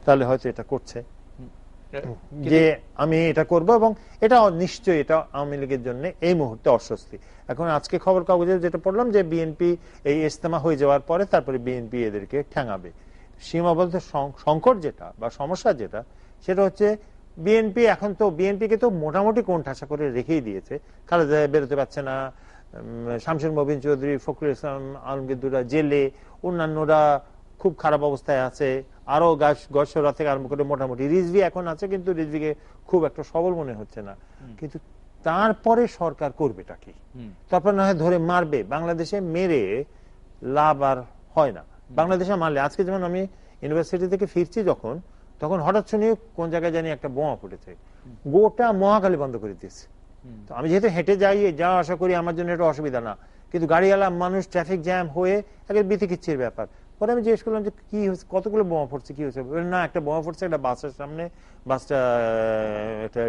তাহলে হয়তো এটা করছে যে আমি এটা করব, এবং এটা নিশ্চয়ই এটা আওয়ামী লীগের জন্য এই মুহূর্তে অস্বস্তি। এখন আজকে খবর কাগজে যেটা পড়লাম যে বিএনপি এই ইজতেমা হয়ে যাওয়ার পরে তারপরে বিএনপি এদেরকে ঠ্যাঙাবে। সীমাবদ্ধ সংকট যেটা বা সমস্যা যেটা, সেটা হচ্ছে বিএনপি এখন তো বিএনপিকে তো মোটামুটি কোণঠাসা করে রেখেই দিয়েছে। খালেদা বেরোতে পারছে না, শামসুর মবিন চৌধুরী, ফখরুল ইসলাম আলমগীর দুরা জেলে, অন্যান্যরা খুব খারাপ অবস্থায় আছে, আরো গসরা থেকে আরম্ভ করে মোটামুটি রিজভি এখন আছে, কিন্তু রিজভিকে খুব একটা সবল মনে হচ্ছে না। কিন্তু তারপরে সরকার করবেটা কি? তারপর না হয় ধরে মারবে। বাংলাদেশে মেরে লাভ আর হয় না। বাংলাদেশে মারলে, আজকে যেমন আমি ইউনিভার্সিটি থেকে ফিরছি যখন, তখন হঠাৎ শুনি কোন জায়গায় জানি একটা বোমা ফুটেছে, গোটা মহাখালী বন্ধ করে দিয়েছে। তো আমি যেহেতু হেঁটে যাওয়া আসা করি, আমার জন্য এটা অসুবিধা না, কিন্তু গাড়িওয়ালা মানুষ, ট্রাফিক জ্যাম হয়ে একটা বিতিকিচ্ছির ব্যাপার। পরে আমি জিজ্ঞেস করলাম যে কি হয়েছে, কতগুলো বোমা ফুটছে, কি হয়েছে? না, একটা বোমা ফুটছে একটা বাসের সামনে, বাসটা একটা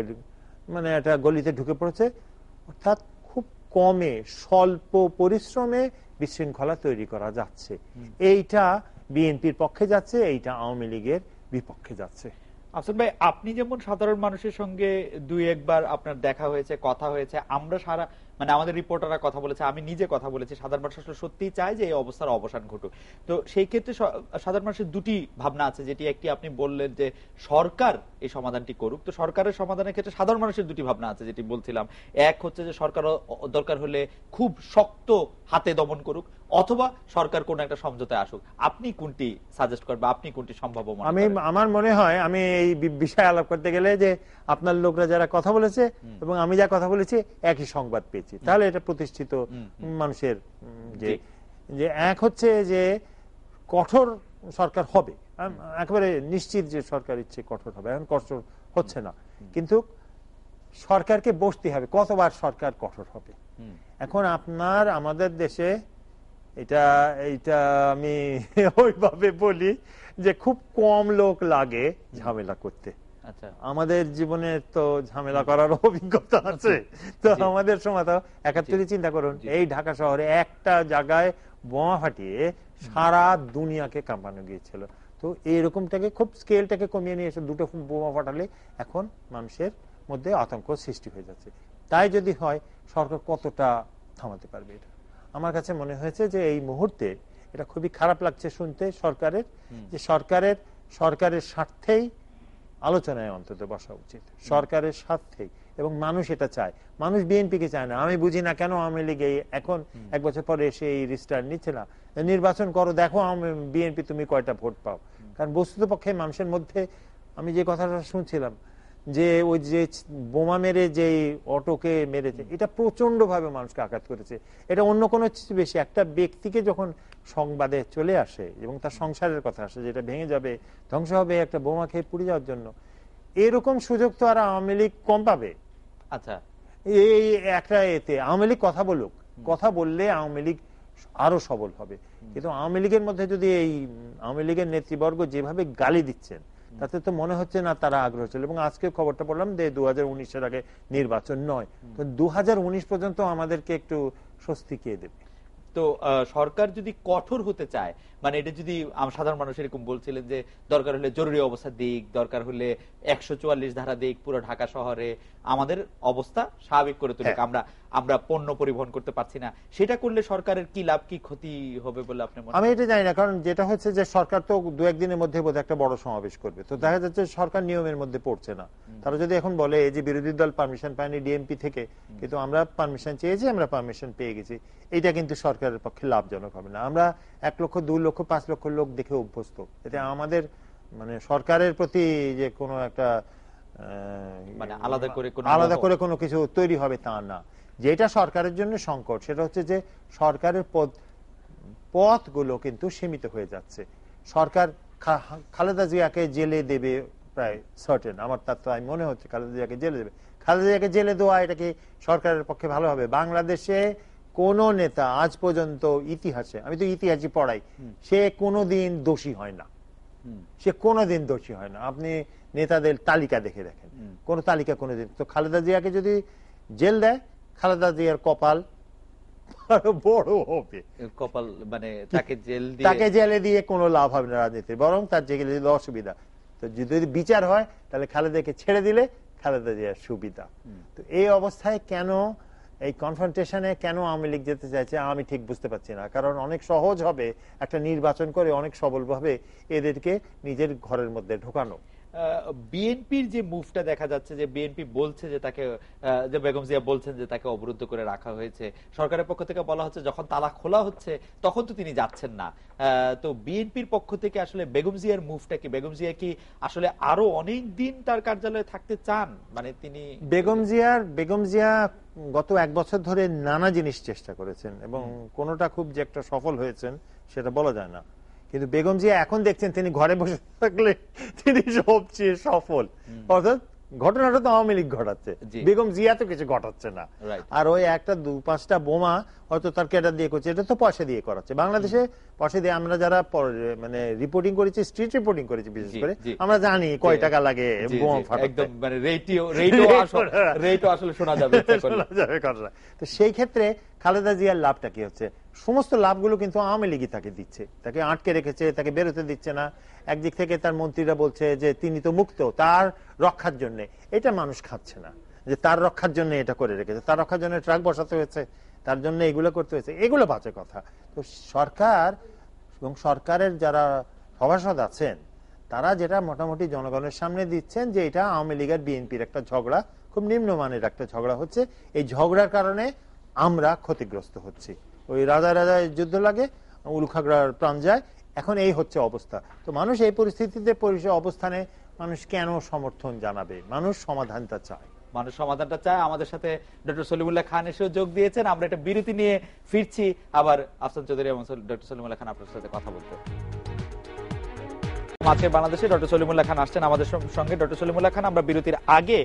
মানে একটা গলিতে ঢুকে পড়েছে। অর্থাৎ খুব কমে, স্বল্প পরিশ্রমে বিশৃঙ্খলা তৈরি করা যাচ্ছে। এইটা বিএনপির পক্ষে যাচ্ছে, এইটা আওয়ামী লীগের বিপক্ষে যাচ্ছে। আফসার ভাই, আপনি যেমন সাধারণ মানুষের সঙ্গে দুই একবার আপনার দেখা হয়েছে, কথা হয়েছে, আমরা মানে আমাদের রিপোর্টাররা কথা বলেছে, আমি নিজে কথা বলেছি, সাধারণ মানুষ আসলে সত্যিই চায় যে এই অবস্থার অবসান ঘটুক। তো সেই ক্ষেত্রে সাধারণ মানুষের দুটি ভাবনা আছে, যেটি একটি আপনি বললেন যে সরকার এই সমাধানটি করুক। তো সরকারের সমাধানের ক্ষেত্রে সাধারণ মানুষের দুটি ভাবনা আছে, যেটি বলছিলাম। এক হচ্ছে যে সরকার দরকার হলে খুব শক্ত হাতে দমন করুক, অথবা সরকার কোন একটা সমঝোতায় আসুক। আপনি কোনটি সাজেস্ট করবেন, আপনি কোনটি সম্ভাব্য মনে করেন? আমার মনে হয়, আমি এই বিষয়ে আলাপ করতে গেলে যে আপনার লোকরা যারা কথা বলেছে এবং আমি যা কথা বলেছি একই সংবাদ পেয়েছি, তাহলে এটা প্রতিষ্ঠিত মানুষের যে এক হচ্ছে যে কঠোর সরকার হবে, একেবারে নিশ্চিত যে সরকার ইচ্ছে কঠোর হবে। এখন কঠোর হচ্ছে না, কিন্তু সরকারকে বসতে হবে। কতবার সরকার কঠোর হবে? এখন আমাদের দেশে এইটা আমি ওইভাবে বলি যে খুব কম লোক লাগে ঝামেলা করতে। আমাদের জীবনে তো ঝামেলা করার অভিজ্ঞতা আছে। তো আমাদের সময় তো ৭১ চিন্তা করুন, এই ঢাকা শহরে একটা জায়গায় বোমা ফাটিয়ে সারা দুনিয়াকে কাঁপানো গিয়েছিল। তো এইরকমটাকে খুব স্কেলটাকে কমিয়ে নিয়ে এসে দুটো বোমা ফাটালে এখন মানুষের মধ্যে আতঙ্ক সৃষ্টি হয়ে যাচ্ছে। তাই যদি হয়, সরকার কতটা থামাতে পারবে? এটা আমার কাছে মনে হয়েছে যে এই মুহূর্তে এটা খুবই খারাপ লাগছে শুনতে সরকারের, যে সরকারের স্বার্থেই আলোচনায় অন্তত বসা উচিত, সরকারের স্বার্থেই। এবং মানুষ এটা চায়, মানুষ বিএনপিকে চায় না। আমি বুঝি না কেন আওয়ামী লীগ এখন 1 বছর পরে এসে এই রিস্টার্ট নিচ্ছে না। নির্বাচন করো, দেখো বিএনপি তুমি কয়টা ভোট পাও। কারণ বস্তুতপক্ষে মানুষের মধ্যে, আমি যে কথাটা শুনছিলাম যে ওই যে বোমা মেরে যে অটোকে মেরেছে, এটা প্রচন্ড ভাবে মানুষকে আঘাত করেছে। এটা অন্য কোনো কিছু বেশি, একটা ব্যক্তিকে যখন সংবাদে চলে আসে এবং তার সংসারের কথা আসে, যেটা ভেঙে যাবে, ধ্বংস হবে, একটা বোমা খেয়ে পুড়ে যাওয়ার জন্য, এরকম সুযোগ তো আর আওয়ামী লীগ কম পাবে। আচ্ছা, এই একটা এতে আওয়ামী লীগ কথা বললে আওয়ামী লীগ আরো সবল হবে। কিন্তু আওয়ামী লীগের মধ্যে যদি এই আওয়ামী লীগের নেতৃবর্গ যেভাবে গালি দিচ্ছেন, তাতে তো মনে হচ্ছে না তারা আগ্রহ ছিল। এবং আজকে খবরটা পড়লাম যে 2019-এর আগে নির্বাচন নয়, তো 2019 পর্যন্ত আমাদেরকে একটু স্বস্তি কে দেবে? তো সরকার যদি কঠোর হতে চায়, মানে এটা যদি সাধারণ মানুষ এরকম বলছিলেন যে দরকার হলে জরুরি অবস্থা দিক, দরকার হলে 144 ধারা দিক পুরো ঢাকা শহরে, আমাদের অবস্থা স্বাভাবিক করে তুলুক, আমরা পণ্য পরিবহন করতে পারছি না, সেটা করলে সরকারের কি লাভ কি ক্ষতি হবে বলে আপনি মনে করেন? আমি এটা জানি না, কারণ যেটা হচ্ছে যে সরকার তো 2-1 দিনের মধ্যে বোধহয় একটা বড় সমাবেশ করবে। তো দেখা যাচ্ছে সরকার নিয়মের মধ্যে পড়ছে না। তারা যদি এখন বলে এই যে বিরোধী দল পারমিশন পায়নি ডিএমপি থেকে, কিন্তু আমরা পারমিশন চেয়েছি, আমরা পারমিশন পেয়ে গেছি, এটা কিন্তু সরকারের পক্ষে লাভজনক হবে না। আমরা 1 লক্ষ 2 লক্ষ 5 লক্ষ লোক দেখে অভ্যস্ত। এতে আমাদের মানে সরকারের প্রতি যে কোনো একটা মানে আলাদা করে কোনো কিছু তৈরি হবে তা না। যেটা সরকারের জন্য সংকট, সেটা হচ্ছে যে সরকারের পথগুলো কিন্তু সীমিত হয়ে যাচ্ছে। সরকার খালেদা জিয়াকে জেলে দেবে প্রায় সার্টেন, আমার তার তো মনে হচ্ছে খালেদা জিয়াকে জেলে দেবে। খালেদা জিয়াকে জেলে দেওয়া এটা কি সরকারের পক্ষে ভালো হবে? বাংলাদেশে কোন নেতা আজ পর্যন্ত ইতিহাসে, আমি তো ইতিহাসই পড়াই, সে কোনোদিন দোষী হয় না, সে কোনোদিন দোষী হয় না। আপনি নেতাদের তালিকা দেখে দেখেন, কোন তালিকা কোনোদিন। তো খালেদা জিয়াকে যদি জেল দেয়, খালেদা জিয়ার কপাল বড় হবে। কপাল মানে তাকে জেলে দিয়ে কোনো লাভ হবে না রাজনীতির, বরং তার জেলে দিলে অসুবিধা। তো যদি বিচার হয় তাহলে খালেদাকে ছেড়ে দিলে খালেদা জিয়ার সুবিধা। তো এই অবস্থায় কেন এই কনফ্রন্টেশনে কেন আওয়ামী লীগ যেতে চাইছে আমি ঠিক বুঝতে পারছি না। কারণ অনেক সহজ হবে একটা নির্বাচন করে অনেক সবলভাবে এদেরকে নিজের ঘরের মধ্যে ঢোকানো। বিএনপির যে মুভটা দেখা যাচ্ছে যে বিএনপি বলছে যে তাকে, যে বেগম জিয়া বলছেন যে তাকে অবরুদ্ধ করে রাখা হয়েছে, সরকারের পক্ষ থেকে বলা হচ্ছে যখন তালা খোলা হচ্ছে তখন তো তিনি যাচ্ছেন না। তো বিএনপির পক্ষ থেকে আসলে বেগম জিয়ার মুভটা কি, বেগম জিয়া কি আসলে আরো অনেক দিন তার কার্যালয়ে থাকতে চান? মানে তিনি বেগম জিয়া গত 1 বছর ধরে নানা জিনিস চেষ্টা করেছেন এবং কোনোটা খুব যে একটা সফল হয়েছেন সেটা বলা যায় না, কিন্তু বেগম জিয়া এখন দেখছেন তিনি ঘরে বসে থাকলে তিনি সবচেয়ে সফল। অর্থাৎ ঘটনাটা তো আওয়ামী লীগ ঘটাচ্ছে, বেগম জিয়া তো কিছু ঘটাচ্ছে না। আর ওই একটা 2-5টা বোমা হয়তো তার ক্যাডার দিয়ে করছে, এটা তো পয়সা দিয়ে করাচ্ছে। বাংলাদেশে পয়সা দিয়ে আমরা যারা মানে রিপোর্টিং করেছি, স্ট্রিট রিপোর্টিং করেছি বিশেষ করে, আমরা জানি কয় টাকা লাগে বোমা ফাটাতে। তো সেই ক্ষেত্রে খালেদা জিয়ার লাভটা কি হচ্ছে? সমস্ত লাভগুলো কিন্তু আওয়ামী লীগই তাকে দিচ্ছে, তাকে আটকে রেখেছে, তাকে বেরোতে দিচ্ছে না। একদিক থেকে তার মন্ত্রীরা বলছে যে তিনি তো মুক্ত, তার রক্ষার জন্য। এটা মানুষ খাচ্ছে না যে তার রক্ষার জন্য এটা করে রেখেছে, তার রক্ষার জন্য ট্রাক বসাতে হয়েছে, তার জন্য এগুলো করতে হয়েছে, এগুলো বাজে কথা। তো সরকার এবং সরকারের যারা সভাসদ আছেন তারা যেটা মোটামুটি জনগণের সামনে দিচ্ছেন যে এটা আওয়ামী লীগের বিএনপির একটা ঝগড়া, খুব নিম্নমানের একটা ঝগড়া হচ্ছে, এই ঝগড়ার কারণে আমরা ক্ষতিগ্রস্ত হচ্ছি। ওই রাজা রাজায় যুদ্ধ লাগে, উলখাগড়ার প্রাণ যায়, এখন এই হচ্ছে অবস্থা। তো মানুষ এই পরিস্থিতিতে অবস্থানে মানুষ কেন সমর্থন জানাবে? মানুষ সমাধানটা চায়, মানুষ সমাধানটা চায়। আমাদের সাথে ডক্টর সলিমুল্লাহ খান এসেও যোগ দিয়েছেন। আমরা একটা বিরতি নিয়ে ফিরছি, আবার আফসান চৌধুরী এবং ডক্টর সলিমুল্লাহ খান আপনার সাথে কথা বলতে। আজকে বাংলাদেশে ডক্টর সলিমুল্লাহ খান আসছেন আমাদের সঙ্গে। ডক্টর সলিমুল্লাহ খান, আমরা বিরতির আগে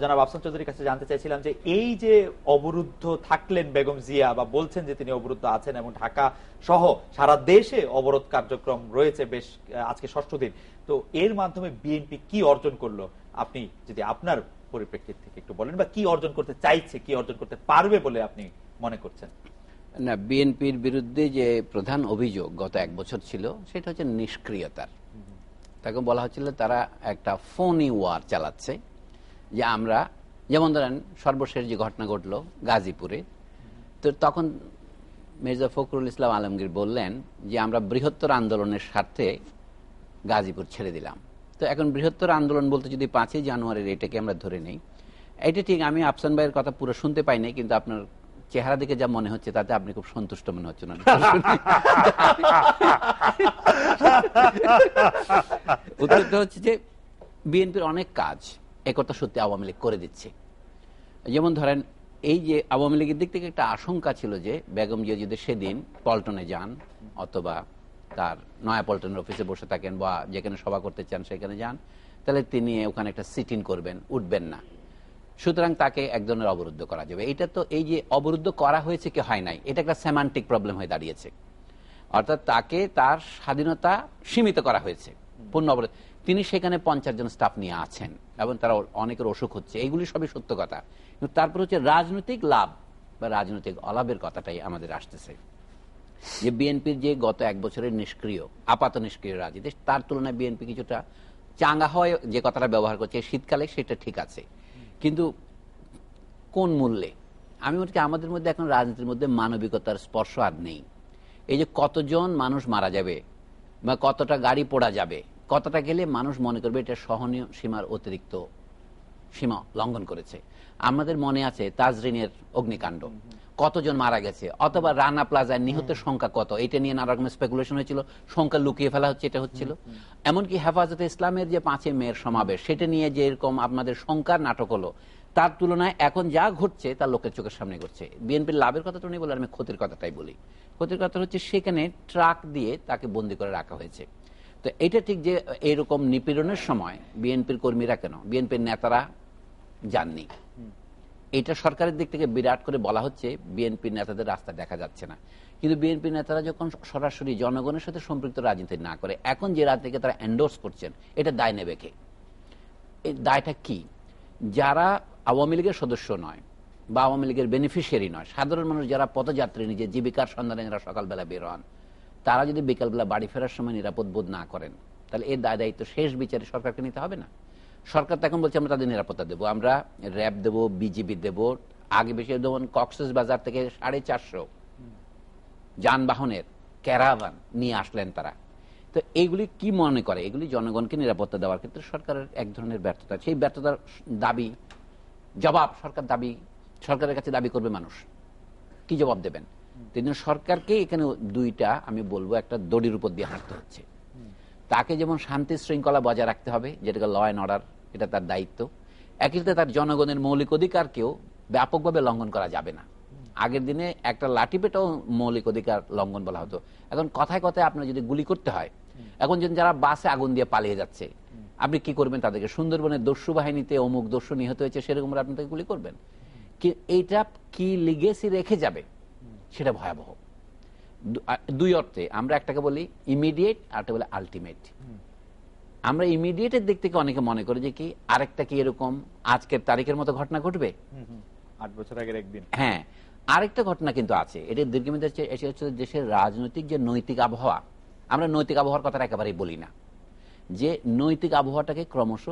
জনাব আফসান চৌধুরীর কাছে জানতে চাইছিলাম যে এই যে অবরুদ্ধ থাকলেন বেগম জিয়া, বা বলছেন যে তিনি অবরুদ্ধ আছেন এবং ঢাকা সহ সারা দেশে অবরোধ কার্যক্রম রয়েছে বেশ, আজকে 6ষ্ঠ দিন, তো এর মাধ্যমে বিএনপি কি অর্জন করলো? আপনি যদি আপনার পরিপ্রেক্ষিত থেকে একটু বলেন, বা কি অর্জন করতে চাইছে, কি অর্জন করতে পারবে বলে আপনি মনে করছেন? না, বিএনপির বিরুদ্ধে যে প্রধান অভিযোগ গত 1 বছর ছিল সেটা হচ্ছে নিষ্ক্রিয়তার। তাকে বলা হচ্ছিল তারা একটা ফোনি ওয়ার চালাচ্ছে, যে আমরা যেমন ধরেন সর্বশেষ যে ঘটনা ঘটলো গাজীপুরে, তো তখন মির্জা ফখরুল ইসলাম আলমগীর বললেন যে আমরা বৃহত্তর আন্দোলনের স্বার্থে গাজীপুর ছেড়ে দিলাম। তো এখন বৃহত্তর আন্দোলন বলতে যদি 5ই জানুয়ারির এটাকে আমরা ধরে নেই, এটা ঠিক। আমি আফসান ভাইয়ের কথা পুরো শুনতে পাই নাই, কিন্তু আপনার চেহারা দেখে যা মনে হচ্ছে তাতে আপনি খুব সন্তুষ্ট মনে হচ্ছে না। উত্তরটা হচ্ছে যে বিএনপির অনেক কাজ একথা সত্যি আওয়ামী লীগ করে দিচ্ছে। যেমন ধরেন এই যে আওয়ামী লীগের দিক থেকে একটা আশঙ্কা ছিল যে বেগম জিয়া যদি সেদিন পল্টনে যান অথবা তার নয়া পল্টনের অফিসে বসে থাকেন বা যেখানে সভা করতে চান সেখানে যান, তাহলে তিনি ওখানে একটা সিট ইন করবেন, উঠবেন না। সুতরাং তাকে এক ধরনের অবরুদ্ধ করা যাবে। এটা তো এই যে অবরুদ্ধ করা হয়েছে কি হয় নাই, এটা একটা সেমান্টিক প্রবলেম হয়ে দাঁড়িয়েছে। অর্থাৎ তাকে তার স্বাধীনতা সীমিত করা হয়েছে, পূর্ণ অবরোধ। তিনি সেখানে 50 জন স্টাফ নিয়ে আছেন এবং তারা অনেকের অসুখ হচ্ছে, এইগুলি সবই সত্য কথা। কিন্তু তারপর হচ্ছে রাজনৈতিক লাভ বা রাজনৈতিক অলাভের কথাটাই আমাদের আসতেছে। যে বিএনপির যে গত 1 বছরের নিষ্ক্রিয়, আপাত নিষ্ক্রিয় রাজনীতি, তার তুলনায় বিএনপি কিছুটা চাঙ্গা হয় যে কথাটা ব্যবহার করছে শীতকালে, সেটা ঠিক আছে, কিন্তু কোন মূল্যে? আমি মনে করি আমাদের মধ্যে এখন রাজনীতির মধ্যে মানবিকতার স্পর্শ আর নেই। এই যে কতজন মানুষ মারা যাবে বা কতটা গাড়ি পোড়া যাবে, কতটা গেলে মানুষ মনে করবে এটা সহনীয় সীমার অতিরিক্ত সীমা লঙ্ঘন করেছে। আমাদের মনে আছে তাজরিনের অগ্নিকাণ্ড, কতজন মারা গেছে, অথবা রানা প্লাজায় নিহতের সংখ্যা কত, এটা নিয়ে নানা রকমের স্পেকুলেশন হয়েছিল, সংখ্যা লুকিয়ে ফেলা হচ্ছে, এটা হচ্ছিল। এমনকি হেফাজতে ইসলামের যে 5 মের সমাবেশ, সেটা নিয়ে যে এরকম আপনাদের সংখ্যার নাটক হলো, তার তুলনায় এখন যা ঘটছে তা লোকের চোখের সামনে ঘটছে। বিএনপির লাভের কথাটা নেই বলে আমি ক্ষতির কথাটাই বলি। ক্ষতির কথা হচ্ছে সেখানে ট্রাক দিয়ে তাকে বন্দি করে রাখা হয়েছে। তো এটা ঠিক যে এইরকম নিপীড়নের সময় বিএনপির কর্মীরা কেন, বিএনপির নেতারা যাননি, এটা সরকারের দিক থেকে বিরাট করে বলা হচ্ছে বিএনপির নেতাদের রাস্তা দেখা যাচ্ছে না। কিন্তু বিএনপি নেতারা যখন সরাসরি জনগণের সাথে সম্পৃক্ত রাজনীতি না করে, এখন যে রাজনীতিকে তারা এন্ডোর্স করছেন, এটা দায় নেবে কে? এই দায়টা কি? যারা আওয়ামী লীগের সদস্য নয় বা আওয়ামী লীগের বেনিফিশিয়ারি নয়, সাধারণ মানুষ যারা পথযাত্রী, নিজের জীবিকার সন্ধানে যারা সকালবেলা বের হন, তারা যদি বিকালবেলা বাড়ি ফেরার সময় নিরাপদ বোধ না করেন, তাহলে এর দায় দায়িত্ব শেষ বিচারে সরকারকে নিতে হবে না? সরকার তো এখন বলছে আমরা তাদের নিরাপত্তা দেবো, আমরা র্যাব দেবো, বিজিবি দেবো। আগে বেশি যেমন কক্সবাজার থেকে 450 যানবাহনের ক্যারাভান নিয়ে আসলেন তারা। তো এইগুলি কি মনে করে? এগুলি জনগণকে নিরাপত্তা দেওয়ার ক্ষেত্রে সরকারের এক ধরনের ব্যর্থতা। সেই ব্যর্থতার দাবি জবাব সরকারের কাছে দাবি করবে মানুষ। কি জবাব দেবেন? সরকারকে এখানে দুইটা আমি বলবো, একটা দড়ির উপর দিয়ে হাঁটতে হচ্ছে। তাকে যেমন শান্তি শৃঙ্খলা বজায় রাখতে হবে, যেটাকে ল অ্যান্ড অর্ডার, এটা তার দায়িত্ব। একই সাথে তার জনগণের মৌলিক অধিকারকেও ব্যাপকভাবে লঙ্ঘন করা যাবে না। আগের দিনে একটা লাঠি পেটাও মৌলিক অধিকার লঙ্ঘন বলা হতো, এখন কথায় কথায় আপনার যদি গুলি করতে হয়, এখন যদি যারা বাসে আগুন দিয়ে পালিয়ে যাচ্ছে, আপনি কি করবেন তাদেরকে? সুন্দরবনের দস্যু বাহিনীতে অমুক দস্যু নিহত হয়েছে সেরকম আপনি তাকে গুলি করবেন? এইটা কি লিগেসি রেখে যাবে, সেটা ভয়াবহ। দুই অর্থে আমরা একটাকে বলি ইমিডিয়েট, আরেকটা বলি আলটিমেট। আমরা ইমিডিয়েটের দিক থেকে অনেকে মনে করি যে কি আরেকটা কি এরকম আজকের তারিখের মতো ঘটনা ঘটবে, 8 বছর আগের একদিন। হ্যাঁ, আরেকটা ঘটনা কিন্তু আছে, এটা দীর্ঘমেয়াদী হচ্ছে দেশের রাজনৈতিক যে নৈতিক আবহাওয়া। আমরা নৈতিক আবহাওয়ার কথাটা একেবারেই বলি না, যে নৈতিক আবহাওয়াটাকে ক্রমশ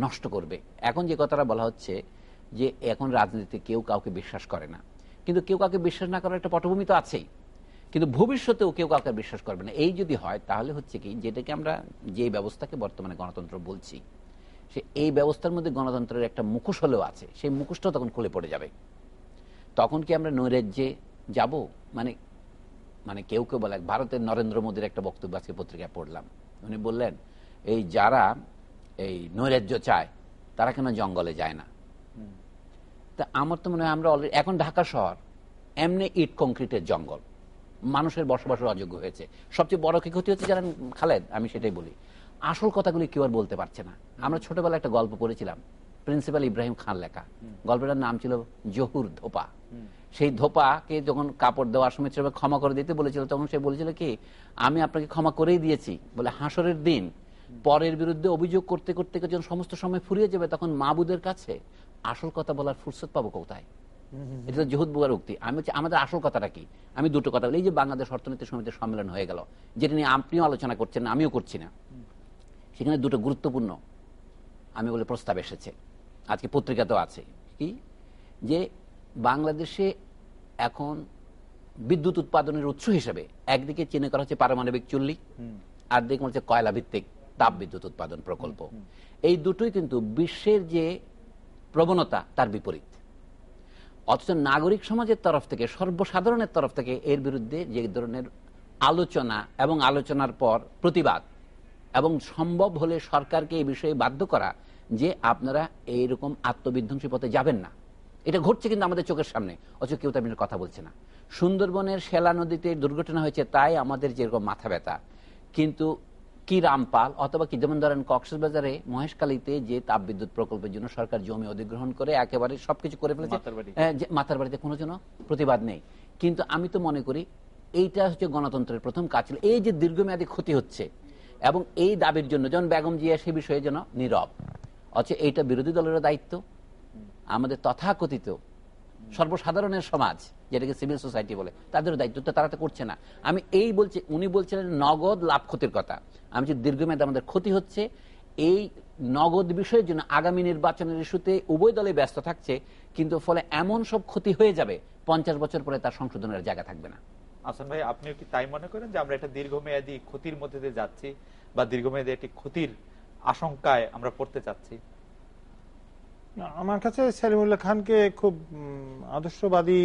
নষ্ট করবে। এখন যে কথাটা বলা হচ্ছে যে এখন রাজনীতিতে কেউ কাউকে বিশ্বাস করে না, কিন্তু কেউ কাউকে বিশ্বাস না করার একটা পটভূমি তো আছেই, কিন্তু ভবিষ্যতেও কেউ কাউকে বিশ্বাস করবে না। এই যদি হয় তাহলে হচ্ছে কি, যেটাকে আমরা যে ব্যবস্থাকে বর্তমানে গণতন্ত্র বলছি, সে এই ব্যবস্থার মধ্যে গণতন্ত্রের একটা মুখোশ হলেও আছে, সেই মুখোশটাও তখন খুলে পড়ে যাবে। তখন কি আমরা নৈরাজ্যে যাব? মানে কেউ কেউ বলে, ভারতের নরেন্দ্র মোদীর একটা বক্তব্য আজকে পত্রিকায় পড়লাম, উনি বললেন এই যারা এই নৈরাজ্য চায় তারা কেন জঙ্গলে যায় না। তা আমার তো মনে হয় আমরা অলরেডি এখন ঢাকা শহর এমনি ইট কংক্রিটের জঙ্গল, মানুষের বসবাসের অযোগ্য হয়েছে। সবচেয়ে বড় কি ক্ষতি হচ্ছে জানেন খালেদ? আমি সেটাই বলি, আসল কথাগুলি কেউ আর বলতে পারছে না। আমরা ছোটবেলায় একটা গল্প পড়েছিলাম, প্রিন্সিপাল ইব্রাহিম খান লেখা, গল্পটার নাম ছিল জহুর ধোপা। সেই ধোপাকে যখন কাপড় দেওয়ার সময় ক্ষমা করে দিতে বলেছিল, তখন সে বলেছিল কি, আমি আপনাকে ক্ষমা করেই দিয়েছি, বলে হাসরের দিন পরের বিরুদ্ধে অভিযোগ করতে করতে যখন সমস্ত সময় ফুরিয়ে যাবে, তখন মাবুদের কাছে আসল কথা বলার ফুরসত পাবো কোথায়? এটা জহুদ বুয়ার উক্তি। আমি হচ্ছে আমাদের আসল কথাটা কি? আমি দুটো কথা বলি। এই যে বাংলাদেশ অর্থনীতি সমিতির সম্মেলন হয়ে গেল, যেটা নিয়ে আপনিও আলোচনা করছেন না, আমিও করছি না, সেখানে দুটো গুরুত্বপূর্ণ আমি বলে প্রস্তাব এসেছে, আজকে পত্রিকাতেও আছে, কি যে বাংলাদেশে এখন বিদ্যুৎ উৎপাদনের উৎস হিসেবে একদিকে চিহ্নিত করা হচ্ছে পারমাণবিক চুল্লি, আর দিকে হচ্ছে কয়লা ভিত্তিক তাপ বিদ্যুৎ উৎপাদন প্রকল্প। এই দুটোই কিন্তু বিশ্বের যে প্রবণতা তার বিপরীত। অথচ নাগরিক সমাজের তরফ থেকে, সর্বসাধারণের তরফ থেকে এর বিরুদ্ধে যে ধরনের আলোচনা এবং আলোচনার পর প্রতিবাদ, এবং সম্ভব হলে সরকারকে এই বিষয়ে বাধ্য করা যে আপনারা এইরকম আত্মবিধ্বংসী পথে যাবেন না, এটা ঘটছে কিন্তু আমাদের চোখের সামনে, অথচ কেউ তার কথা বলছে না। সুন্দরবনের শেলা নদীতে দুর্ঘটনা হয়েছে তাই আমাদের যেরকম মাথা ব্যথা, কিন্তু কি রামপাল অথবা কি যেমন ধরেন কক্সবাজারে মহেশখালীতে যে তাপবিদ্যুৎ প্রকল্পের জন্য সরকার জমি অধিগ্রহণ করে একেবারে সবকিছু করে ফেলেছে, মাথার বাড়িতে কোনো জন্য প্রতিবাদ নেই। কিন্তু আমি তো মনে করি এইটা হচ্ছে গণতন্ত্রের প্রথম কাজ ছিল। এই যে দীর্ঘমেয়াদী ক্ষতি হচ্ছে এবং এই দাবির জন্য যেমন বেগম জিয়া সে বিষয়ে যেন নীরব, অথচ এইটা বিরোধী দলের দায়িত্ব, আমাদের তথাকথিত সর্বসাধারণের সমাজ যেটাকে সিভিল সোসাইটি বলে তাদের দায়িত্ব তারা তো করছে না। আমি এই বলছি, উনি বলছিলেন নগদ লাভ ক্ষতির কথা, আমি যে দীর্ঘমেয়াদে আমাদের ক্ষতি হচ্ছে এই নগদ বিষয়ের জন্য আগামী নির্বাচনের ইস্যুতে উভয় দলে ব্যস্ত থাকছে, কিন্তু ফলে এমন সব ক্ষতি হয়ে যাবে 50 বছর পরে তার সংশোধনের জায়গা থাকবে না। আহসান ভাই, আপনিও কি তাই মনে করেন যে আমরা একটা দীর্ঘমেয়াদী ক্ষতির মধ্যে দিয়ে যাচ্ছি, বা দীর্ঘমেয়াদী একটি ক্ষতির আশঙ্কায় আমরা পড়তে চাচ্ছি? আমার কাছে সেলিমুল্লাহ খানকে খুব আদর্শবাদী,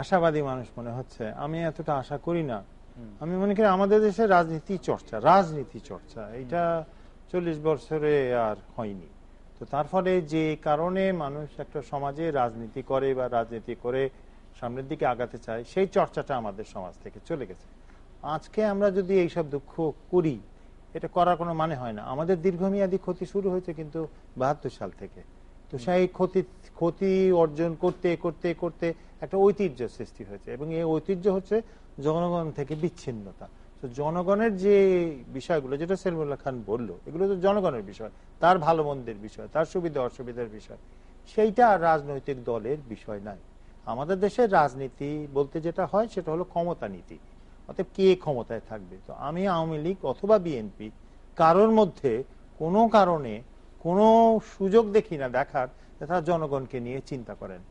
আশাবাদী মানুষ মনে হচ্ছে। আমি এতটা আশা করি না। আমি মনে করি আমাদের দেশে রাজনীতি চর্চা এটা 40 বছরে আর হয়নি। তো তার ফলে যে কারণে মানুষ একটা সমাজে রাজনীতি করে বা রাজনীতি করে সামনের দিকে আগাতে চায়, সেই চর্চাটা আমাদের সমাজ থেকে চলে গেছে। আজকে আমরা যদি এইসব দুঃখ করি, এটা করার কোনো মানে হয় না। আমাদের দীর্ঘমেয়াদী ক্ষতি শুরু হয়েছে কিন্তু 72 সাল থেকে। তো সেই ক্ষতি অর্জন করতে করতে করতে একটা ঐতিহ্য সৃষ্টি হয়েছে, এবং এই ঐতিহ্য হচ্ছে জনগণ থেকে বিচ্ছিন্নতা। তো জনগণের যে বিষয়গুলো, যেটা সেলিমুল্লাহ খান বললো, এগুলো তো জনগণের বিষয়, তার ভালো মন্দের বিষয়, তার সুবিধা অসুবিধার বিষয়, সেইটা রাজনৈতিক দলের বিষয় নাই। আমাদের দেশের রাজনীতি বলতে যেটা হয় সেটা হলো ক্ষমতা নীতি। অতএব কে ক্ষমতায় থাকবে। তো আমি আওয়ামী লীগ অথবা বিএনপি কারোর মধ্যে কোনো কারণে কোনো সুযোগ দেখি না দেখার যে তারা জনগণকে নিয়ে চিন্তা করেন।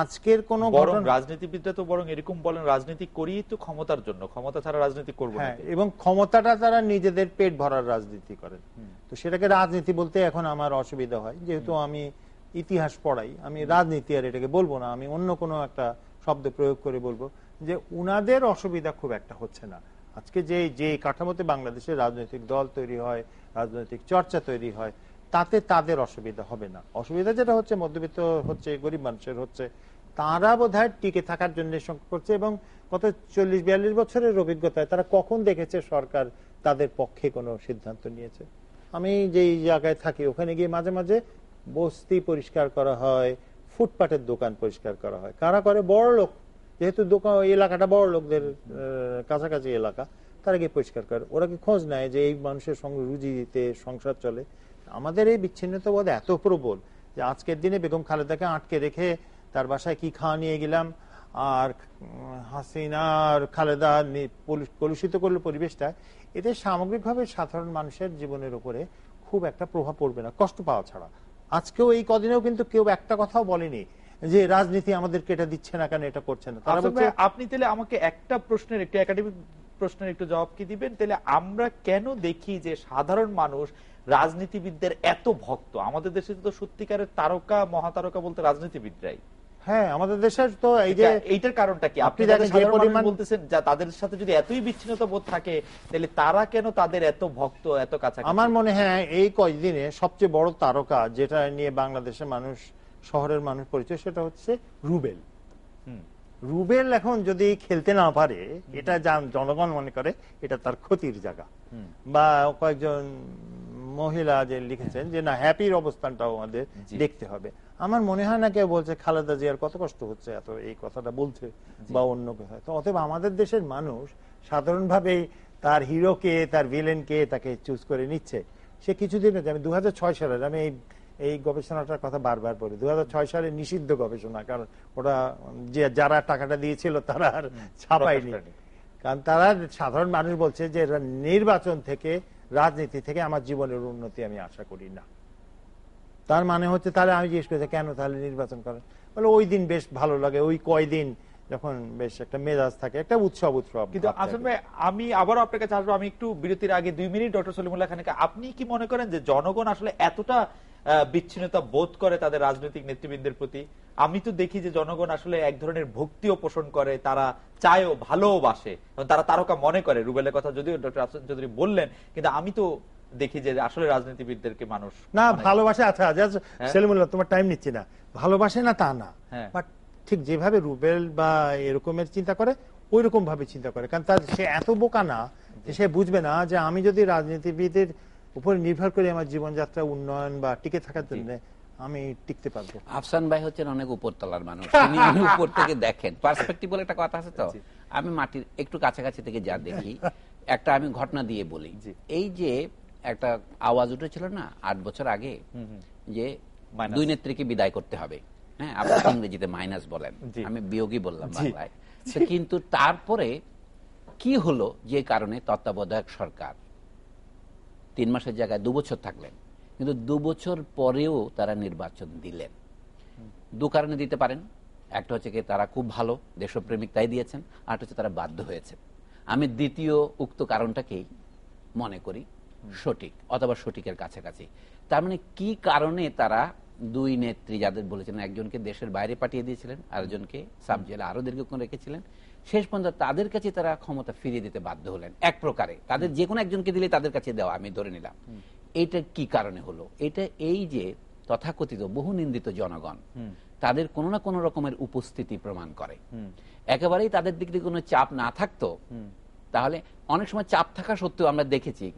আজকের কোন রাজনীতিবিদরা তো বরং এরকম বলেন, রাজনীতি করি তো ক্ষমতার জন্য, ক্ষমতা ছাড়া রাজনীতি করবো না, এবং ক্ষমতাটা তারা নিজেদের পেট ভরার রাজনীতি করেন। তো সেটাকে রাজনীতি বলতে এখন আমার অসুবিধা হয়, যেহেতু আমি ইতিহাস পড়াই, আমি রাজনীতি আর এটাকে বলবো না, আমি অন্য কোনো একটা শব্দ প্রয়োগ করে বলবো যে উনাদের অসুবিধা খুব একটা হচ্ছে না। আজকে যে কাঠামোতে বাংলাদেশের রাজনৈতিক দল তৈরি হয়, রাজনৈতিক চর্চা তৈরি হয়, তাতে তাদের অসুবিধা হবে না। অসুবিধা যেটা হচ্ছে মধ্যবিত্ত হচ্ছে, গরিব মানুষের হচ্ছে, তারা বোধহয় টিকে থাকার জন্য সংকট করছে। এবং গত 40-42 বছরের অভিজ্ঞতায় তারা কখন দেখেছে সরকার তাদের পক্ষে কোনো সিদ্ধান্ত নিয়েছে? আমি যেই জায়গায় থাকি ওখানে গিয়ে মাঝে মাঝে বস্তি পরিষ্কার করা হয়, ফুটপাতের দোকান পরিষ্কার করা হয়। কারা করে? বড় লোক, যেহেতু দোকান এলাকাটা বড় লোকদের কাছাকাছি এলাকা, তারা গিয়ে পরিষ্কার করে। ওরা কি খোঁজ নেয় যে এই মানুষের সঙ্গে রুজিতে সংসার চলে? আমাদের এই বিচ্ছিন্নতাবোধ এত প্রবল যে আজকের দিনে বেগম খালেদাকে আটকে রেখে তার বাসায় কি খাওয়া নিয়ে গেলাম, আর হাসিনার খালেদা কলুষিত করলো পরিবেশটা, এতে সামগ্রিকভাবে সাধারণ মানুষের জীবনের উপরে খুব একটা প্রভাব পড়বে না, কষ্ট পাওয়া ছাড়া। আজকেও এই কদিনেও কিন্তু কেউ একটা কথাও বলেনি যে রাজনীতি আমাদেরকে এটা দিচ্ছে না কেন, এটা করছে না। আপনি তাহলে আমাকে একটা প্রশ্নের, একটু একাডেমিক প্রশ্নের একটু জবাব কি দিবেন? তাহলে আমরা কেন দেখি যে সাধারণ মানুষ রাজনীতিবিদদের এত ভক্ত? আমাদের দেশে তো সত্যিকারের তারকা মহাতারকা বলতে রাজনীতিবিদরাই। হ্যাঁ, আমাদের দেশের তো এই যে এইটার কারণটা কি? আপনি বলতেছেন তাদের সাথে যদি এতই বিচ্ছিন্নতা বোধ থাকে, তাহলে তারা কেন তাদের এত ভক্ত, এত কাছাকাছি? আমার মনে হয় এই কয়েকদিনে সবচেয়ে বড় তারকা যেটা নিয়ে বাংলাদেশের মানুষ, শহরের মানুষ পরিচয়, সেটা হচ্ছে রুবেল। রুবেল এখন যদি খেলতে না পারে, এটা জনগণ মনে করে এটা তার ক্ষতির জায়গা। বা কয়েকজন মহিলা যে লিখেছেন যে না, হ্যাপির অবস্থানটাও আমাদের দেখতে হবে। আমার মনে হয় না কেউ বলছে খালেদা জিয়ার কত কষ্ট হচ্ছে এত এই কথাটা বলছে, বা অন্য কেউ। তো অতএব আমাদের দেশের মানুষ সাধারণভাবে তার হিরোকে, তার ভিলেনকে তাকে চুজ করে নিচ্ছে। সে কিছুদিন হচ্ছে, আমি 2006 সালের, আমি এই গবেষণাটার কথা বারবার বলি, 2006 সালে নিষিদ্ধ গবেষণা, কারণ ওরা যে যারা টাকাটা দিয়েছিল তারা আর ছাপায়নি। কারণ তারা, সাধারণ মানুষ বলছে যে নির্বাচন থেকে, রাজনীতি থেকে আমার জীবনের উন্নতি আমি আশা করি না। তার মানে হচ্ছে, তাহলে আমি জিজ্ঞেস করছি কেন তাহলে নির্বাচন করেন? বলে ওই দিন বেশ ভালো লাগে, ওই কয়দিন যখন বেশ একটা মেজাজ থাকে, একটা উৎসব। কিন্তু আসলে আমি আবারও আপনার কাছে আসবো, আমি একটু বিরতির আগে 2 মিনিট ডক্টর সলিমুল্লাহ খানকে, আপনি কি মনে করেন যে জনগণ আসলে এতটা বিচ্ছিন্নতা বোধ করে তাদের রাজনৈতিক নেতৃবৃন্দের প্রতি? আমি তো দেখি যে জনগণ আসলে এক ধরনের ভক্তিও পোষণ করে, তারা চায়ও, ভালোবাসে, তারা তারকা মনে করে। রুবেলের কথা যদিও ডক্টর আফসার চৌধুরী বললেন, কিন্তু আমি তো দেখি যে আসলে রাজনীতিবিদদেরকে মানুষ না ভালোবাসে। আচ্ছা সেলিমুল্লাহ, তোমার টাইম নিচ্ছি না, ভালোবাসে না তা না, বাট ঠিক যেভাবে রুবেল বা এরকমের চিন্তা করে ওই রকম ভাবে চিন্তা করে। কারণ তার সে এত বোকা না যে সে বুঝবে না যে আমি যদি রাজনীতিবিদের উপরে নির্ভর করে আমার জীবনযাত্রা উন্নয়ন বা টিকে থাকার জন্য আমি টিকতে পারবো। আফসান ভাই হচ্ছেন অনেক উপরতলার মানুষ, তিনি উপর থেকে দেখেন, পার্সপেক্টিভ বলে একটা কথা আছে তো। আমি মাটির একটু কাছাকাছি থেকে যা দেখি, একটা আমি ঘটনা দিয়ে বলি। এই যে একটা আওয়াজ উঠেছিল না 8 বছর আগে, যে 2 নেত্রীকে বিদায় করতে হবে, হ্যাঁ, আপনার ইংরেজিতে মাইনাস বলেন, আমি বিয়োগী বললাম বাংলায়। কিন্তু তারপরে কি হলো, যে কারণে তত্ত্বাবধায়ক সরকার 3 মাসের জায়গায় 2 বছর থাকলেন, কিন্তু 2 বছর পরেও তারা নির্বাচন দিলেন। 2 কারণে দিতে পারেন। একটা হচ্ছে কি তারা খুব ভালো দেশপ্রেমিক, তাই দিয়েছেন। আর হচ্ছে তারা বাধ্য হয়েছেন। আমি দ্বিতীয় উক্ত কারণটাকেই মনে করি সঠিক, অথবা সঠিকের কাছাকাছি। তার মানে কি কারণে তারা 2 নেত্রী যাদের বলেছিলেন, একজনকে দেশের বাইরে পাঠিয়ে দিয়েছিলেন, আরেকজনকে সাব জেলে আরো দীর্ঘক্ষণ রেখেছিলেন, শেষ পর্যন্ত তাদের কাছে তারা ক্ষমতা ফিরিয়ে দিতে বাধ্য হলেন। এক প্রকারে তাদের যে কোনো একজনকে দিলে তাদের কাছে দেওয়া, আমি ধরে নিলাম। এটা কি কারণে হলো? এটা এই যে তথাকথিত বহু নিন্দিত জনগণ, তাদের কোনো না কোনো রকমের উপস্থিতি প্রমাণ করে। একেবারেই তাদের দিক থেকে কোনো চাপ না থাকতো, তাহলে অনেক সময় চাপ থাকা সত্ত্বেও আমরা দেখেছি,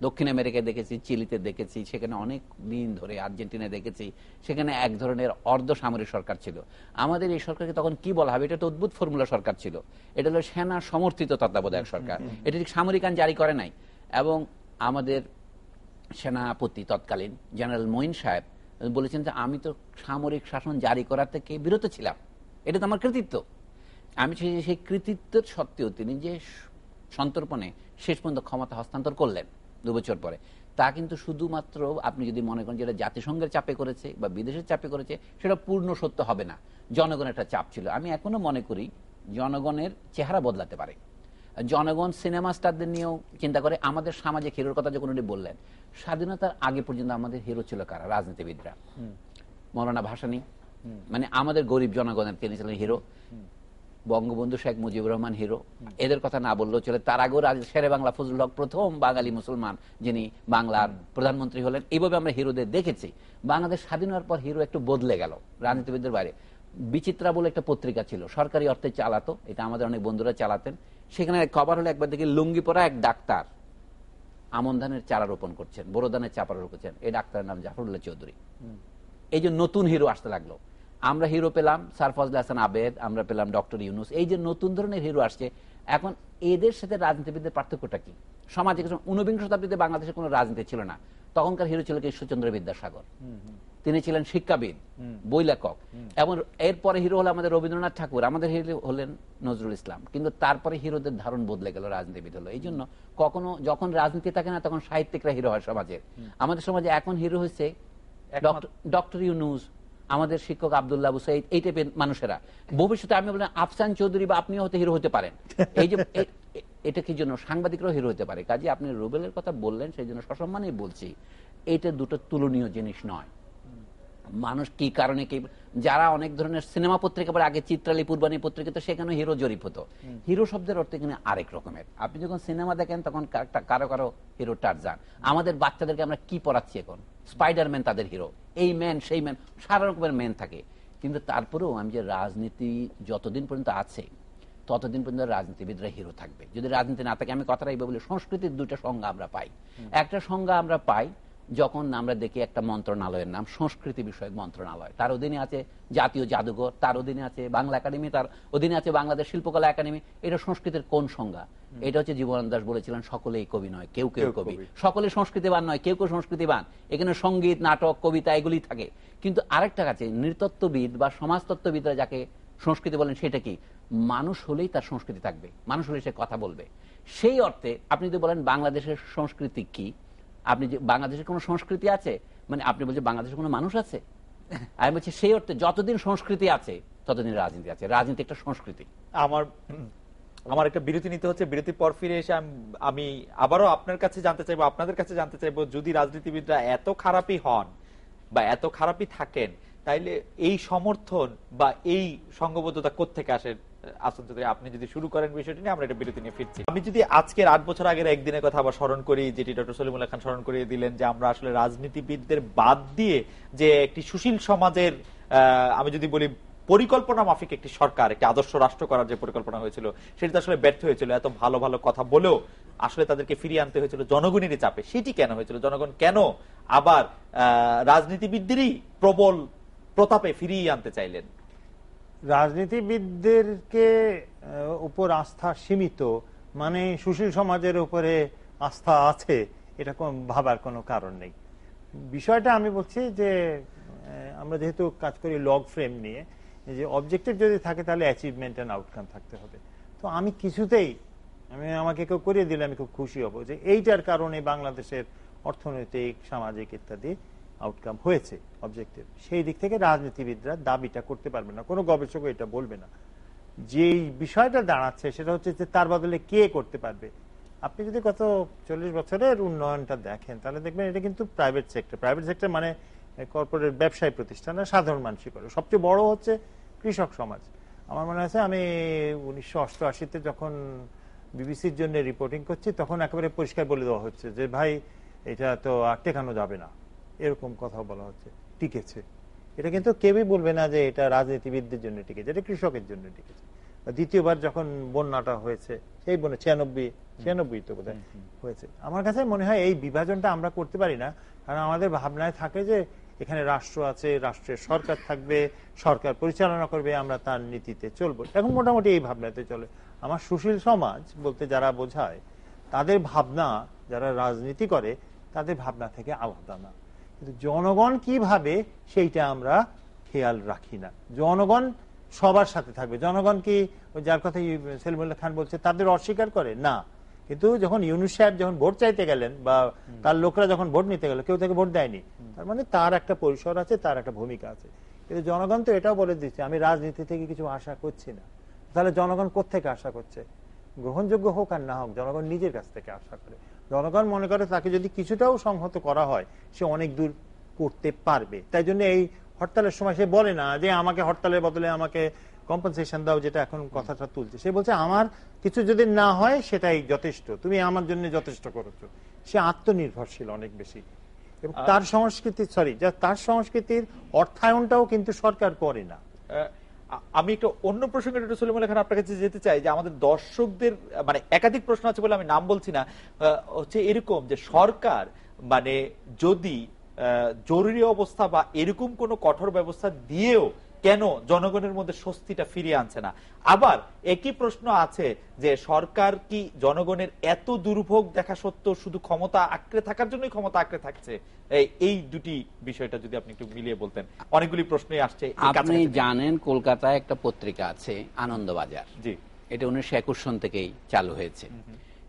দক্ষিণ আমেরিকায় দেখেছি, চিলিতে দেখেছি, সেখানে অনেক দিন ধরে আর্জেন্টিনায় দেখেছি, সেখানে এক ধরনের অর্ধ সামরিক সরকার ছিল। আমাদের এই সরকারকে তখন কি বলা হবে? এটা তো অদ্ভুত ফর্মুলা সরকার ছিল। এটা হলো সেনা সমর্থিত তত্ত্বাবধায়ক সরকার। এটা ঠিক সামরিক আইন জারি করে নাই। এবং আমাদের সেনাপতি তৎকালীন জেনারেল মঈন সাহেব বলেছেন যে আমি তো সামরিক শাসন জারি করা থেকে বিরত ছিলাম, এটা তো আমার কৃতিত্ব। আমি সেই কৃতিত্বের সত্ত্বেও তিনি যে সন্তর্পণে শেষ পর্যন্ত ক্ষমতা হস্তান্তর করলেন 2 বছর পরে, তা কিন্তু শুধুমাত্র আপনি যদি মনে করেন যেটা জাতিসংঘের চাপে করেছে বা বিদেশের চাপে করেছে সেটা পূর্ণ সত্য হবে না। জনগণের একটা চাপ ছিল। আমি এখনো মনে করি জনগণের চেহারা বদলাতে পারে। জনগণ সিনেমা স্টারদের নিয়েও চিন্তা করে। আমাদের সামাজিক হিরোর কথা যখন উনি বললেন, স্বাধীনতার আগে পর্যন্ত আমাদের হিরো ছিল কারা? রাজনীতিবিদরা। মৌলানা ভাসানী, মানে আমাদের গরিব জনগণের তিনি ছিলেন হিরো। বঙ্গবন্ধু শেখ মুজিবুর রহমান হিরো, এদের কথা না বললেও চলে। তার আগেও শেরে বাংলা ফজলুল হক প্রথম বাঙালি মুসলমান যিনি বাংলার প্রধানমন্ত্রী হলেন। এইভাবে আমরা হিরোদের দেখেছি। বাংলাদেশ স্বাধীন হওয়ার পর হিরো একটু বদলে গেল রাজনীতিবিদদের বাইরে। বিচিত্রা বলে একটা পত্রিকা ছিল, সরকারি অর্থে চালাতো, এটা আমাদের অনেক বন্ধুরা চালাতেন। সেখানে খবর হলো একবার দেখি লুঙ্গি পরা এক ডাক্তার আমন ধানের চারা রোপণ করছেন, বোরো ধানের চারা রোপণ করছেন। এই ডাক্তারের নাম জাফরুল্লাহ চৌধুরী। এই যে নতুন হিরো আসতে লাগলো, আমরা হিরো পেলাম স্যার ফজলে হাসান আবেদ, আমরা পেলাম ডক্টর ইউনুস। এই যে নতুন ধরনের হিরো আসছে, এখন এদের সাথে রাজনীতিবিদদের পার্থক্যটা কি? সমাজে 19 শতাব্দীতে বাংলাদেশে কোনো রাজনীতি ছিল না। তখনকার হিরো ছিল ঈশ্বরচন্দ্র বিদ্যাসাগর, তিনি ছিলেন শিক্ষাবিদ, বই লেখক। এবং এরপরে হিরো হলো আমাদের রবীন্দ্রনাথ ঠাকুর, আমাদের হিরো হলেন নজরুল ইসলাম। কিন্তু তারপরে হিরোদের ধারণ বদলে গেল, রাজনীতিবিদ হলো। এই জন্য কখনো যখন রাজনীতি থাকে না তখন সাহিত্যিকরা হিরো হয় সমাজের। আমাদের সমাজে এখন হিরো হয়েছে ডক্টর ইউনুস, আমাদের শিক্ষক আব্দুল্লাহ আবু সাইদ, এই টাইপের মানুষেরা। ভবিষ্যতে আমি বললাম আফসান চৌধুরী বা আপনিও হয়তো হিরো হতে পারেন। এই যে এটা কি জন্য সাংবাদিকরাও হিরো হতে পারে। কাজে আপনি রুবেলের কথা বললেন, সেই জন্য সসম্মানেই বলছি, এটা দুটো তুলনীয় জিনিস নয়। মানুষ কি কারণে কি, যারা অনেক ধরনের সিনেমা পত্রিকা পড়ে, আগে চিত্রালী পূর্বাণী পত্রিকা, তো সেখানে হিরো জরিপ হতো। হিরো শব্দের অর্থ এখানে আরেক রকমের। আপনি যখন সিনেমা দেখেন তখন কারো কারো হিরো টারজান। আমাদের বাচ্চাদেরকে আমরা কি পড়াচ্ছি এখন? স্পাইডারম্যান তাদের হিরো, এই ম্যান সেই ম্যান, সারা রকমের ম্যান থাকে। কিন্তু তারপরেও আমি যে রাজনীতি যতদিন পর্যন্ত আছে ততদিন পর্যন্ত রাজনীতিবিদরা হিরো থাকবে। যদি রাজনীতি না থাকে, আমি কথাটা এইভাবে বলি, সংস্কৃতির দুইটা সংজ্ঞা আমরা পাই। একটা সংজ্ঞা আমরা পাই যখন আমরা দেখি একটা মন্ত্রণালয়ের নাম সংস্কৃতি বিষয়ক মন্ত্রণালয়, তার অধীনে আছে জাতীয় জাদুঘর, তার অধীনে আছে বাংলা একাডেমি, তার অধীনে আছে বাংলাদেশ শিল্পকলা একাডেমি। এটা সংস্কৃতির কোন সংজ্ঞা? এটা হচ্ছে জীবনানন্দ দাশ বলেছিলেন, সকলেই কবি নয়, কেউ কেউ কবি। সকলে সংস্কৃতিবান নয়, কেউ কেউ সংস্কৃতিবান। এখানে সঙ্গীত, নাটক, কবিতা এগুলি থাকে। কিন্তু আরেকটা আছে নৃতত্ত্ববিদ বা সমাজতত্ত্ববিদরা যাকে সংস্কৃতি বলেন, সেটা কি? মানুষ হলেই তার সংস্কৃতি থাকবে, মানুষ হলেই সে কথা বলবে। সেই অর্থে আপনি যদি বলেন বাংলাদেশের সংস্কৃতি কি, আপনি যে বাংলাদেশের কোনো সংস্কৃতি আছে, মানে আপনি বলছেন বাংলাদেশের কোনো মানুষ আছে? আমি বলছি সেই অর্থে যতদিন সংস্কৃতি আছে ততদিন রাজনীতি আছে। রাজনীতি একটা সংস্কৃতি। আমার একটা বিরতি নিতে হচ্ছে। বিরতির পর ফিরে এসে আমি আবারও আপনার কাছে জানতে চাইবো, আপনাদের কাছে জানতে চাইবো, যদি রাজনীতিবিদরা এত খারাপই হন বা এত খারাপই থাকেন, তাইলে এই সমর্থন বা এই সংঘবদ্ধতা কোত্থেকে আসে? আসুন যদি আপনি যদি শুরু করেন বিষয়টি নিয়ে, আমরা এটা বিরতি নিয়ে ফিরছি। আমি যদি আজকের 8 বছর আগের একদিনের কথা আবার স্মরণ করি, যেটি ডক্টর সলিমুল্লাহ খান স্মরণ করিয়ে দিলেন, যে আমরা আসলে রাজনীতিবিদদের বাদ দিয়ে যে একটি সুশীল সমাজের, আমি যদি বলি পরিকল্পনা মাফিক একটি সরকার, একটি আদর্শ রাষ্ট্র করার যে পরিকল্পনা হয়েছিল, সেটি আসলে ব্যর্থ হয়েছিল। এত ভালো ভালো কথা বলেও আসলে তাদেরকে ফিরিয়ে আনতে হয়েছিল জনগণেরই চাপে। সেটি কেন হয়েছিল? জনগণ কেন আবার রাজনীতিবিদদেরই প্রবল প্রতাপে ফিরিয়ে আনতে চাইলেন? রাজনীতিবিদদেরকে উপর আস্থা সীমিত, মানে সুশীল সমাজের উপরে আস্থা আছে, এটা ভাবার কোনো কারণ নেই। বিষয়টা আমি বলছি যে আমরা যেহেতু কাজ করি লগ ফ্রেম নিয়ে, যে অবজেক্টিভ যদি থাকে তাহলে অ্যাচিভমেন্ট এন্ড আউটকাম থাকতে হবে। তো আমি কিছুতেই, আমাকে কেউ করিয়ে দিলে আমি খুব খুশি হব যে এইটার কারণে বাংলাদেশের অর্থনৈতিক, সামাজিক ইত্যাদি আউটকাম হয়েছে অবজেক্টিভ। সেই দিক থেকে রাজনীতিবিদরা দাবিটা করতে পারবে না, কোনো গবেষক এটা বলবে না। যেই বিষয়টা দাঁড়াচ্ছে সেটা হচ্ছে যে তার বদলে কে করতে পারবে। আপনি যদি গত 40 বছরের উন্নয়নটা দেখেন তাহলে দেখবেন এটা কিন্তু প্রাইভেট সেক্টর। প্রাইভেট সেক্টর মানে কর্পোরেট ব্যবসায়ী প্রতিষ্ঠান, সাধারণ মানুষই করে। সবচেয়ে বড় হচ্ছে কৃষক সমাজ। আমার মনে আছে আমি 1988-তে যখন বিবিসির জন্য রিপোর্টিং করছি, তখন একেবারে পরিষ্কার বলে দেওয়া হচ্ছে যে ভাই এটা তো আর টেকানো যাবে না, এরকম কথা বলা হচ্ছে। টিকেছে। এটা কিন্তু কেউই বলবে না যে এটা রাজনীতিবিদদের জন্য টিকেছে, এটা কৃষকের জন্য টিকেছে। দ্বিতীয়বার যখন বন্যাটা হয়েছে, সেই বন্যা 96 তো বোধহয় হয়েছে। আমার কাছে মনে হয় এই বিভাজনটা আমরা করতে পারি না, কারণ আমাদের ভাবনায় থাকে যে এখানে রাষ্ট্র আছে, রাষ্ট্রের সরকার থাকবে, সরকার পরিচালনা করবে, আমরা তার নীতিতে চলবো। এখন মোটামুটি এই ভাবনাতে চলে। আমার সুশীল সমাজ বলতে যারা বোঝায়, তাদের ভাবনা, যারা রাজনীতি করে তাদের ভাবনা থেকে আলাদা না। কিন্তু জনগণ কি ভাবে সেইটা আমরা খেয়াল রাখি না। জনগণ সবার সাথে থাকবে। জনগণ কি যার কথা সলিমুল্লাহ খান বলছে তাদের অস্বীকার করে? না, কিন্তু যখন ইউনূস সাহেব যখন ভোট চাইতে গেলেন বা তার লোকরা যখন ভোট নিতে গেল, কেউ তাকে ভোট দেয়নি। তার মানে তার একটা পরিসর আছে, তার একটা ভূমিকা আছে। কিন্তু জনগণ তো এটাও বলে দিচ্ছে আমি রাজনীতি থেকে কিছু আশা করছি না। তাহলে জনগণ কোত্থেকে আশা করছে? গ্রহণযোগ্য হোক আর না হোক, জনগণ নিজের কাছ থেকে আশা করে। জনগণ মনে করে তাকে যদি কিছুটাও সংহত করা হয়, সে অনেক দূর করতে পারবে। তাই জন্য এই হরতালের সময় সে বলে না যে আমাকে হরতালের বদলে আমাকে কম্পেনসেশন দাও, যেটা এখন কথাটা তুলছে। সে বলছে আমার কিছু যদি না হয় সেটাই যথেষ্ট, তুমি আমার জন্য যথেষ্ট করেছো। সে আত্মনির্ভরশীল অনেক বেশি, এবং তার সংস্কৃতি তার সংস্কৃতির অর্থায়নটাও কিন্তু সরকার করে না। আমি একটু অন্য প্রসঙ্গে একটু সলিমুল খান আপনার কাছে যেতে চাই, যে আমাদের দর্শকদের মানে একাধিক প্রশ্ন আছে বলে আমি নাম বলছি না, হচ্ছে এরকম যে সরকার মানে যদি জরুরি অবস্থা বা এরকম কোন কঠোর ব্যবস্থা দিয়েও কেন জনগণের মধ্যে স্বস্তিটা ফিরিয়ে আনছে না? আবার একই প্রশ্ন আছে যে সরকার কি জনগণের এত দুর্ভোগ দেখা সত্ত্বেও শুধু ক্ষমতা আঁকড়ে থাকার জন্যই ক্ষমতা আঁকড়ে থাকছে? এই দুটি বিষয়টা যদি আপনি একটু মিলিয়ে বলতেন। অনেকগুলি প্রশ্নই আসছে। আপনি জানেন কলকাতায় একটা পত্রিকা আছে আনন্দবাজার, জি, এটা 1921 সন থেকেই চালু হয়েছে।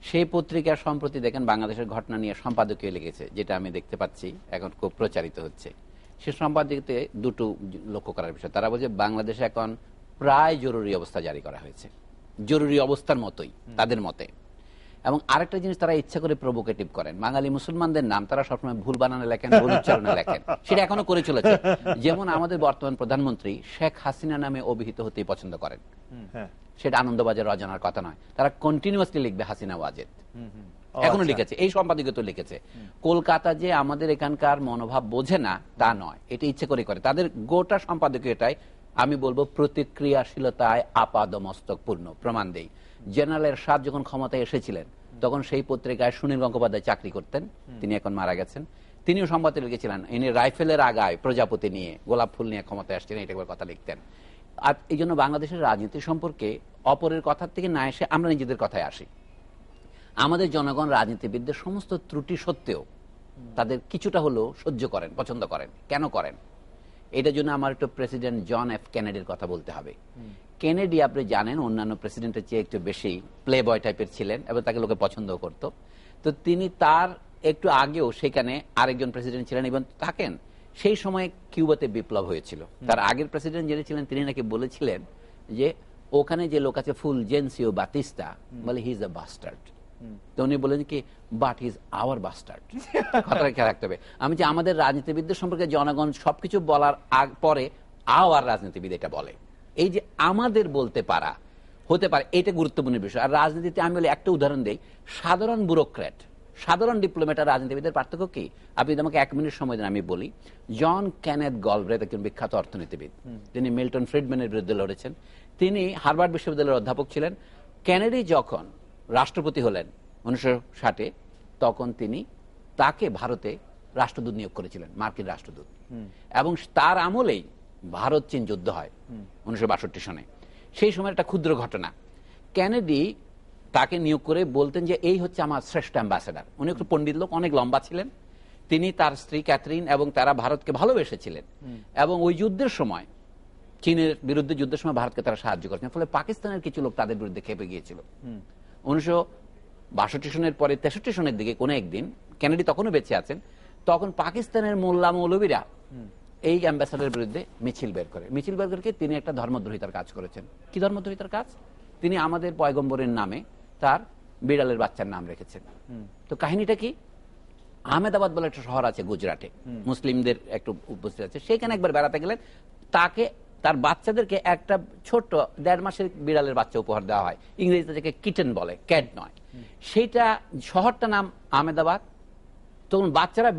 সেই পত্রিকার সম্প্রতি দেখেন বাংলাদেশের ঘটনা নিয়ে সম্পাদকীয় লিখেছে, যেটা আমি দেখতে পাচ্ছি এখন খুব প্রচারিত হচ্ছে। সে সম্পাদকীয়তে দুটো লক্ষ্য করার বিষয়। তারা বলছে বাংলাদেশে এখন প্রায় জরুরি অবস্থা জারি করা হয়েছে, জরুরি অবস্থার মতোই তাদের মতে। এবং আরেকটা জিনিস তারা ইচ্ছা করে প্রভোকেটিভ করেন, বাঙালি মুসলমানদের নাম তারা সবসময় ভুল বানানে লেখেন, ভুল উচ্চারণে লেখেন, সেটা এখনো করে চলেছে। যেমন আমাদের বর্তমান প্রধানমন্ত্রী শেখ হাসিনা নামে অভিহিত হতেই পছন্দ করেন, সেটা আনন্দবাজার অজানার কথা নয়। তারা কন্টিনিউয়াসলি লিখবে হাসিনা ওয়াজেদ, এখনো লিখেছে, এই সম্পাদকীয় তো লিখেছে। কলকাতা যে আমাদের এখানকার মনোভাব বোঝে না তা নয়, এটা ইচ্ছে করে করে। তাদের গোটা সম্পাদকীয়টাই আমি বলবো প্রতিক্রিয়াশীলতায় আপাদমস্তক পূর্ণ। প্রমাণ দেই, জেনারেল এরশাদ যখন ক্ষমতায় এসেছিলেন তখন সেই পত্রিকায় সুনীল গঙ্গোপাধ্যায় চাকরি করতেন, তিনি এখন মারা গেছেন। তিনিও সংবাদে লিখেছিলেন, ইনি রাইফেলের আগায় প্রজাপতি নিয়ে গোলাপ ফুল নিয়ে ক্ষমতায় আসছিলেন, এটা কথা লিখতেন। আর এই জন্য বাংলাদেশের রাজনীতি সম্পর্কে অপরের কথার থেকে না এসে আমরা নিজেদের কথায় আসি। আমাদের জনগণ রাজনীতিবিদদের সমস্ত ত্রুটি সত্ত্বেও তাদের কিছুটা হলেও সহ্য করেন, পছন্দ করেন। কেন করেন? এটার জন্য আমার একটু প্রেসিডেন্ট জন এফ কেনেডির কথা বলতে হবে। কেনেডি আপনি জানেন অন্যান্য প্রেসিডেন্টের চেয়ে একটু বেশি প্লে বয় টাইপের ছিলেন এবং তাকে লোকে পছন্দ করত। তো তিনি তার একটু আগেও সেখানে আরেকজন প্রেসিডেন্ট ছিলেন এবং থাকেন। সেই সময় কিউবাতে বিপ্লব হয়েছিল। তার আগের প্রেসিডেন্ট যিনি ছিলেন তিনি নাকি বলেছিলেন যে ওখানে যে লোক আছে ফুলজেন্সিও বাতিস্তা, বলে হি ইজ আ বাস্টার্ড। তো উনি বলেন কি, but he is our bastard. কথাটা খেয়াল রাখতে হবে। আমি যে আমাদের রাজনীতিবিদদের সম্পর্কে জনগণ সবকিছু বলার পরে আওয়ার রাজনীতিবিদ এটা বলে, এই যে আমাদের বলতে পারা হতে পারে, এটা গুরুত্বপূর্ণ বিষয়। আর রাজনীতিতে আমি বলি একটা উদাহরণ দেই, সাধারণ ব্যুরোক্র্যাট, সাধারণ ডিপ্লোম্যাট আর রাজনীতিবিদের পার্থক্য কি? আপনি আমাকে 1 মিনিট সময় দেন, আমি বলি। জন কেনেথ গলব্রেথ একজন বিখ্যাত অর্থনীতিবিদ, তিনি মিল্টন ফ্রিডম্যানের বিরুদ্ধে লড়েছেন। তিনি হার্ভার্ড বিশ্ববিদ্যালয়ের অধ্যাপক ছিলেন। কেনেডি যখন রাষ্ট্রপতি হলেন 1960-এ, তখন তিনি তাকে ভারতে রাষ্ট্রদূত নিয়োগ করেছিলেন, মার্কিন রাষ্ট্রদূত। এবং তার আমলেই ভারত চীন যুদ্ধ হয় 1962 সনে। সেই সময় একটা ক্ষুদ্র ঘটনা, কেনেডি তাকে নিয়োগ করে বলতেন যে এই হচ্ছে আমার শ্রেষ্ঠ অ্যাম্বাসেডার। উনি একটু পণ্ডিত লোক, অনেক লম্বা ছিলেন। তিনি তার স্ত্রী ক্যাথরিন এবং তারা ভারতকে ভালোবেসেছিলেন এবং ওই যুদ্ধের সময়, চীনের বিরুদ্ধে যুদ্ধের সময় ভারতকে তারা সাহায্য করেছেন। ফলে পাকিস্তানের কিছু লোক তাদের বিরুদ্ধে খেপে গিয়েছিল। 1962 সনের পরে 63 সনের দিকে কোনো একদিন, কেনেডি তখনও বেঁচে আছেন, তখন পাকিস্তানের মোল্লা মৌলবীরা এই অ্যাম্বাসেডারের বিরুদ্ধে মিছিল বের করে। মিছিল বের করে তিনি একটা ধর্মদ্রোহিতার কাজ করেছেন। কি ধর্মদ্রোহিতার কাজ? তিনি আমাদের পয়গম্বরের নামে তার বিড়ালের বাচ্চার নাম রেখেছেন। তো কাহিনীটা কি? আহমেদাবাদ বলে একটা শহর আছে গুজরাটে, মুসলিমদের একটু উপস্থিত আছে। সেখানে একবার বেড়াতে গেলেন, তাকে তার বাচ্চাদেরকে একটা ছোট্ট 1.5 মাসের বিড়ালের বাচ্চা উপহার দেওয়া হয়। ইংরেজিতে যাকে কিটেন বলে, ক্যাট নয়। সেইটা শহরটার নাম আহমেদাবাদ। তখন বাচ্চারা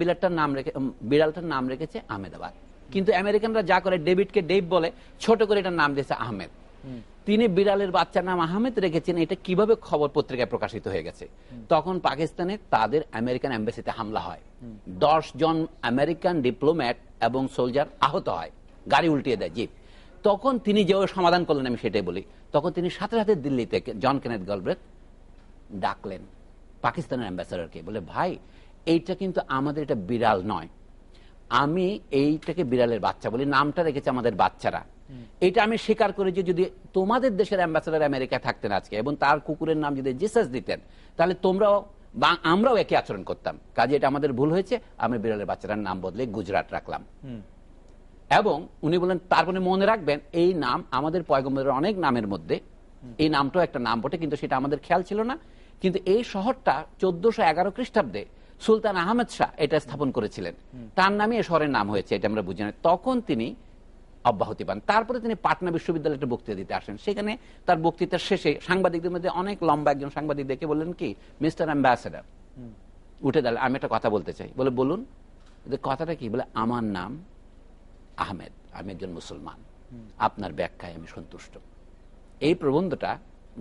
বিড়ালটার নাম রেখেছে আহমেদাবাদ। কিন্তু আমেরিকানরা যা করে, ডেভিডকে ডেভ বলে, ছোট করে এটার নাম দিয়েছে আহমেদ। তিনি বিড়ালের বাচ্চার নাম আহমেদ রেখেছেন। এটা কিভাবে খবর পত্রিকায় প্রকাশিত হয়ে গেছে? তখন পাকিস্তানে তাদের আমেরিকান এম্বাসিতে হামলা হয়, 10 জন আমেরিকান ডিপ্লোম্যাট এবং সোলজার আহত হয়, গাড়ি উল্টিয়ে দেয়, জিপ। তখন তিনি যে সমাধান করলেন আমি সেটাই বলি। তখন তিনি সাথে সাথে দিল্লিতে জন কেনেথ গলব্রেথ ডাকলেন পাকিস্তানের অ্যাম্বাসেডরকে, বলে ভাই এইটা কিন্তু আমাদের এটা বিড়াল নয়, আমি এইটাকে বিড়ালের বাচ্চা বলি, নামটা রেখেছে আমাদের বাচ্চারা, এটা আমি স্বীকার করি যে যদি তোমাদের দেশের অ্যাম্বাসেডর আমেরিকায় থাকতেন আজকে এবং তার কুকুরের নাম যদি জিসাস দিতেন, তাহলে তোমরাও বা আমরাও একই আচরণ করতাম। কাজে এটা আমাদের ভুল হয়েছে, আমি বিড়ালের বাচ্চাটার নাম বদলে গুজরাট রাখলাম। এবং উনি বলেন তারপরে মনে রাখবেন এই নাম আমাদের পয়গম্বরের অনেক নামের মধ্যে এই নামটাও একটা নাম বটে, কিন্তু সেটা আমাদের খেয়াল ছিল না। কিন্তু এই শহরটা 1411 খ্রিস্টাব্দে সুলতান আহমেদ শাহ এটা স্থাপন করেছিলেন, তার নামে এই শহরের নাম হয়েছে, এটা আমরা বুঝি না। তখন তিনি অব্যাহতি পান। তারপরে তিনি পাটনা বিশ্ববিদ্যালয়ে একটা বক্তৃতা দিতে আসেন। সেখানে তার বক্তৃতার শেষে সাংবাদিকদের মধ্যে অনেক লম্বা একজন সাংবাদিক দেখে বললেন কি, মিস্টার অ্যাম্বাসেডর, উঠে দাঁড়ালেন, আমি একটা কথা বলতে চাই। বলে বলুন। কথাটা কি? বলে আমার নাম আহমেদ, আমি একজন মুসলমান, আপনার ব্যাখ্যায় আমি সন্তুষ্ট। এই প্রবন্ধটা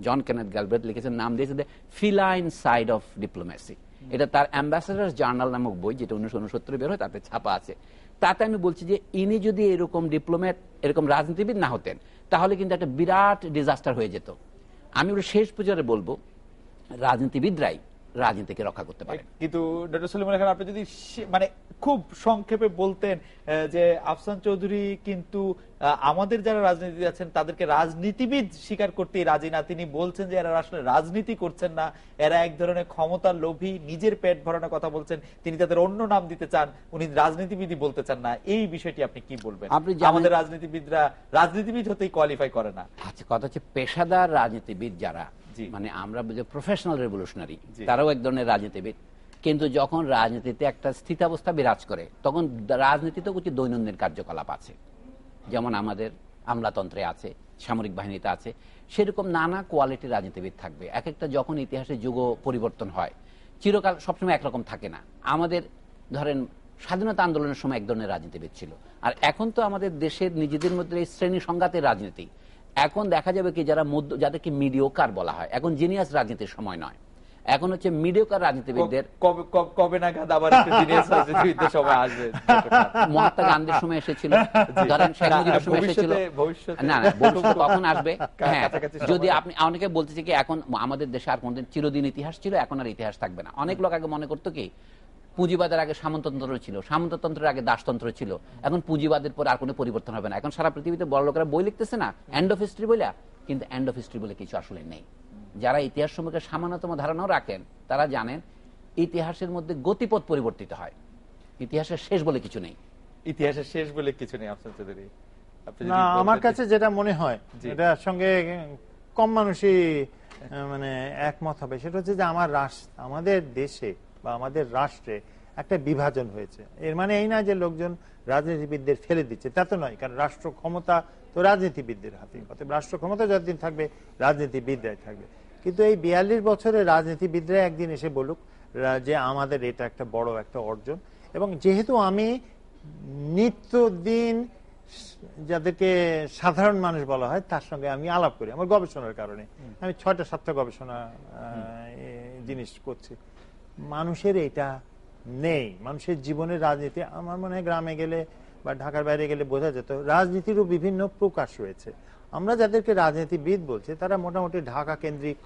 জন কেনেথ গ্যালব্রেথ লিখেছেন, নাম দিয়েছে the feline side of diplomacy. এটা তার অ্যাম্বাসেডার জার্নাল নামক বই, যেটা 1969 বের হয়, তাতে ছাপা আছে। তাতে আমি বলছি যে ইনি যদি এরকম ডিপ্লোম্যাট, এরকম রাজনীতিবিদ না হতেন, তাহলে কিন্তু একটা বিরাট ডিজাস্টার হয়ে যেত। আমি শেষ পর্যায়ে বলবো রাজনীতিবিদরাই রাজনীতিকে রক্ষা করতে পারে। কিন্তু ডক্টর সলিমুল্লাহ খান, আপনি যদি মানে খুব সংক্ষেপে বলতেন যে আফসান চৌধুরী কিন্তু আমাদের যারা রাজনীতি আছেন তাদেরকে রাজনীতিবিদ স্বীকার করতে রাজি না। তিনি বলছেন যে এরা আসলে রাজনীতি করছেন না, এরা এক ধরনের ক্ষমতার লোভী, নিজের পেট ভরানোর কথা বলছেন। তিনি তাদের অন্য নাম দিতে চান, উনি রাজনীতিবিদই বলতে চান না। এই বিষয়টি আপনি কি বলবেন? আমাদের রাজনীতিবিদরা রাজনীতিবিদ হতেই কোয়ালিফাই করে না। আচ্ছা, কথা হচ্ছে পেশাদার রাজনীতিবিদ যারা, মানে আমরা বুঝি প্রফেশনাল রেভলিউশনারি, তারাও এক ধরনের রাজনীতিবিদ। কিন্তু যখন রাজনীতিতে একটা স্থিতাবস্থা বিরাজ করে, তখন রাজনীতিতে কিছু দৈনন্দিন কার্যকলাপ আছে, যেমন আমাদের আমলাতন্ত্রে আছে, সামরিক বাহিনীতে আছে। সেরকম নানা কোয়ালিটির রাজনীতিবিদ থাকবে। এক একটা যখন ইতিহাসে যুগ পরিবর্তন হয়, চিরকাল সবসময় একরকম থাকে না। আমাদের ধরেন স্বাধীনতা আন্দোলনের সময় এক ধরনের রাজনীতিবিদ ছিল, আর এখন তো আমাদের দেশের নিজেদের মধ্যে এই শ্রেণী সংঘাতের রাজনীতি। এখন দেখা যাবে কি যাদেরকে মিডিওকার বলা হয়, এখন জিনিয়াস রাজনীতির সময় নয়, এখন হচ্ছে মিডিওকার রাজনীতিবিদদের। কবে নাগাদ আবার জিনিয়াস রাজনীতিবিদদের সময় আসবে? মহাত্মা গান্ধীর সময় এসেছিল, ধরেন শেখ মুজিবের সময় এসেছিল। না না, ভবিষ্যৎ কখন আসবে? হ্যাঁ, যদি আপনি অনেকে বলতেছে কি এখন আমাদের দেশে আর কোনদিন চিরদিন ইতিহাস ছিল, এখন আর ইতিহাস থাকবে না। অনেক লোক আগে মনে করতো কি পুঁজিবাদের আগে সামন্ততন্ত্র ছিল, সামন্ততন্ত্রের আগে দাসতন্ত্র ছিল, এখন পুঁজিবাদের পর আর কোনো পরিবর্তন হবে না। এখন সারা পৃথিবীতে বড় লোকেরা বই লিখতেছে না এন্ড অফ হিস্ট্রি বলে, কিন্তু এন্ড অফ হিস্ট্রি বলে কিছু আসলে নেই। যারা ইতিহাস সম্পর্কে সামান্যতম ধারণাও রাখেন তারা জানেন ইতিহাসের মধ্যে গতিপথ পরিবর্তিত হয়, ইতিহাসের শেষ বলে কিছু নেই। ইতিহাসের শেষ বলে কিছু নেই আফসান চৌধুরী? না, আমার কাছে যেটা মনে হয়, এটার সঙ্গে কম মানুষই মানে একমত হবে, সেটা হচ্ছে যে আমাদের দেশে বা আমাদের রাষ্ট্রে একটা বিভাজন হয়েছে। এর মানে এই না যে লোকজন রাজনীতিবিদদের ফেলে দিচ্ছে, তা তো নয়। কারণ রাষ্ট্র ক্ষমতা তো রাজনীতিবিদদের হাতে, রাষ্ট্র ক্ষমতা যতদিন থাকবে রাজনীতিবিদরাই থাকবে। কিন্তু এই 42 বছরে রাজনীতিবিদরা একদিন এসে বলুক যে আমাদের এটা একটা বড় একটা অর্জন। এবং যেহেতু আমি নিত্যদিন যাদেরকে সাধারণ মানুষ বলা হয় তার সঙ্গে আমি আলাপ করি আমার গবেষণার কারণে, আমি 6টা-7টা গবেষণা জিনিস করছি, মানুষের এটা নেই। মানুষের জীবনের রাজনীতি, আমার মনে হয় গ্রামে গেলে বা ঢাকার বাইরে গেলে বোঝা যেত রাজনীতিরও বিভিন্ন প্রকাশ রয়েছে। আমরা যাদেরকে রাজনীতিবিদ বলছি তারা মোটামুটি ঢাকা কেন্দ্রিক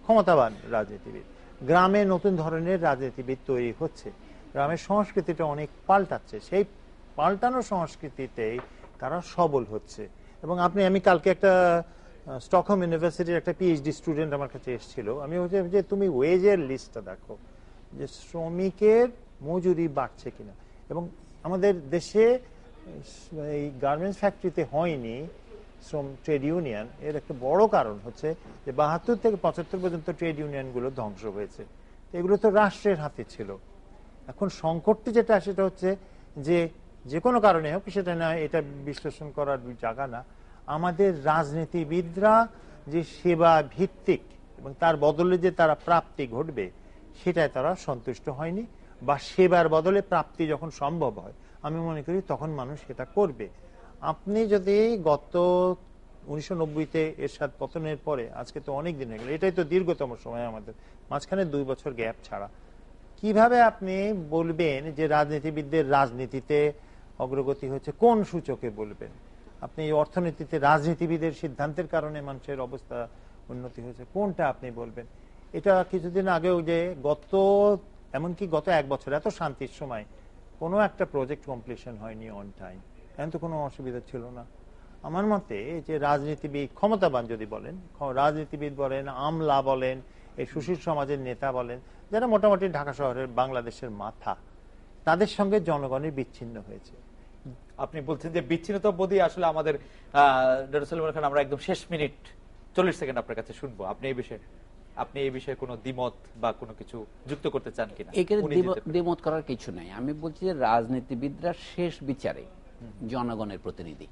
ক্ষমতাবান রাজনীতিবিদ। গ্রামে নতুন ধরনের রাজনীতিবিদ তৈরি হচ্ছে, গ্রামের সংস্কৃতিটা অনেক পাল্টাচ্ছে, সেই পাল্টানো সংস্কৃতিতেই তারা সবল হচ্ছে। এবং আমি কালকে একটা স্টকহোম ইউনিভার্সিটির একটা পিএইচডি স্টুডেন্ট আমার কাছে এসেছিল, আমি বলছি যে তুমি ওয়েজের লিস্টটা দেখো যে শ্রমিকের মজুরি বাড়ছে কিনা। এবং আমাদের দেশে এই গার্মেন্টস ফ্যাক্টরিতে হয়নি শ্রম ট্রেড ইউনিয়ন, এর একটা বড় কারণ হচ্ছে যে 72 থেকে 75 পর্যন্ত ট্রেড ইউনিয়নগুলো ধ্বংস হয়েছে। এগুলো তো রাষ্ট্রের হাতে ছিল। এখন সংকটটি যেটা সেটা হচ্ছে যে কোনো কারণে হোক, সেটা না এটা বিশ্লেষণ করার জায়গা না, আমাদের রাজনীতিবিদরা যে সেবা ভিত্তিক এবং তার বদলে যে তারা প্রাপ্তি ঘটবে সেটাই তারা সন্তুষ্ট হয়নি, বা সেবার বদলে প্রাপ্তি যখন সম্ভব হয় আমি মনে করি তখন মানুষ সেটা করবে। আপনি যদি গত 1990-তে এরশাদ পতনের পরে আজকে তো অনেক দিন হয়ে গেল, এটাই তো দীর্ঘতম সময় আমাদের, মাঝখানে 2 বছর গ্যাপ ছাড়া কিভাবে আপনি বলবেন যে রাজনীতিবিদদের রাজনীতিতে অগ্রগতি হচ্ছে? কোন সূচকে বলবেন? আপনি অর্থনীতিতে রাজনীতিবিদের সিদ্ধান্তের কারণে মানুষের অবস্থা উন্নতি হয়েছে, কোনটা আপনি বলবেন? এটা কিছুদিন আগেও যে এমনকি গত 1 বছর এত শান্তির সময় কোনো একটা প্রজেক্ট কমপ্লিশন হয়নি অন টাইম, এখন তো কোনো অসুবিধা ছিল না। আমার মতে যে রাজনীতিবিদ ক্ষমতাবান যদি বলেন, রাজনীতিবিদ বলেন, আমলা বলেন, এই সুশীল সমাজের নেতা বলেন, যারা মোটামুটি ঢাকা শহরের বাংলাদেশের মাথা, তাদের সঙ্গে জনগণের বিচ্ছিন্ন হয়েছে। আপনি বলছেন যে বিচ্ছিন্নতা বোধই আসলে আমাদের ডক্টর সলিমুল্লাহ খান, আমরা একদম শেষ মিনিট 40 সেকেন্ড আপনার কাছে শুনবো। আপনি এই বিষয়ে কোনো দ্বিমত বা কোনো কিছু যুক্ত করতে চান কিনা? এখানে দ্বিমত করার কিছু নাই। আমি বলছি যে রাজনীতিবিদরা শেষ বিচারে জনগণের প্রতিনিধি।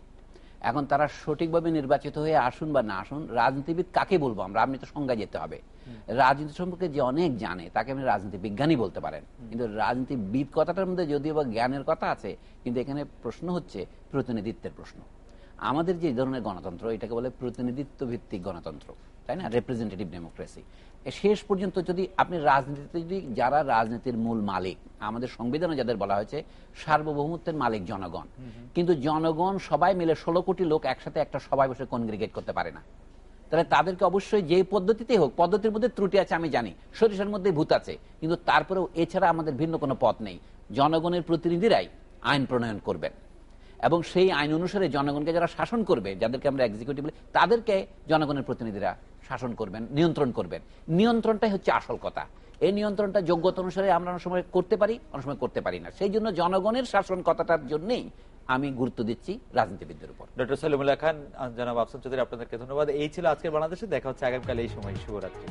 এখন তারা সঠিকভাবে নির্বাচিত হয়ে আসুন বা না আসুন, রাজনীতিবিদ কাকে বলবো আমরা? আপনি তো সংজ্ঞা যেতে হবে। রাজনীতি সম্পর্কে যে অনেক জানে তাকে আপনি রাজনীতি বিজ্ঞানী বলতে পারেন, কিন্তু রাজনীতিবিদ কথাটার মধ্যে যদিও বা জ্ঞানের কথা আছে, কিন্তু এখানে প্রশ্ন হচ্ছে প্রতিনিধিত্বের প্রশ্ন। আমাদের যে ধরনের গণতন্ত্র, এটাকে বলে প্রতিনিধিত্ব ভিত্তিক গণতন্ত্র, তাই না, রিপ্রেজেন্টেটিভ ডেমোক্রেসি। শেষ পর্যন্ত যদি আপনি রাজনীতিতে, যদি যারা রাজনীতির মূল মালিক, আমাদের সংবিধানে যাদের বলা হয়েছে সার্বভৌমত্বের মালিক জনগণ, কিন্তু জনগণ সবাই মিলে 16 কোটি লোক একসাথে একটা সভায় বসে কনগ্রিগেট করতে পারে না। তাহলে তাদেরকে অবশ্যই যে পদ্ধতিতেই হোক, পদ্ধতির মধ্যে ত্রুটি আছে আমি জানি, সরিষার মধ্যে ভূত আছে, কিন্তু তারপরেও এছাড়া আমাদের ভিন্ন কোনো পথ নেই। জনগণের প্রতিনিধিরাই আইন প্রণয়ন করবেন এবং সেই আইন অনুসারে জনগণকে যারা শাসন করবে, যাদেরকে আমরা এক্সিকিউটিভ বলি, তাদেরকে জনগণের প্রতিনিধিরা শাসন করবেন, নিয়ন্ত্রণ করবেন। নিয়ন্ত্রণটাই হচ্ছে আসল কথা। এই নিয়ন্ত্রণটা যোগ্যতা অনুসারে আমরা অনেক সময় করতে পারি, অনেক সময় করতে পারি না। সেই জন্য জনগণের শাসন কথাটার জন্যই আমি গুরুত্ব দিচ্ছি রাজনীতিবিদদের উপর। ডক্টর সলিমুল্লাহ খান, জনাব আফসান চৌধুরী, আপনাদেরকে ধন্যবাদ। এই ছিল আজকের বাংলাদেশে। দেখা হচ্ছে আগামীকাল এই সময়। শুভরাত্রি।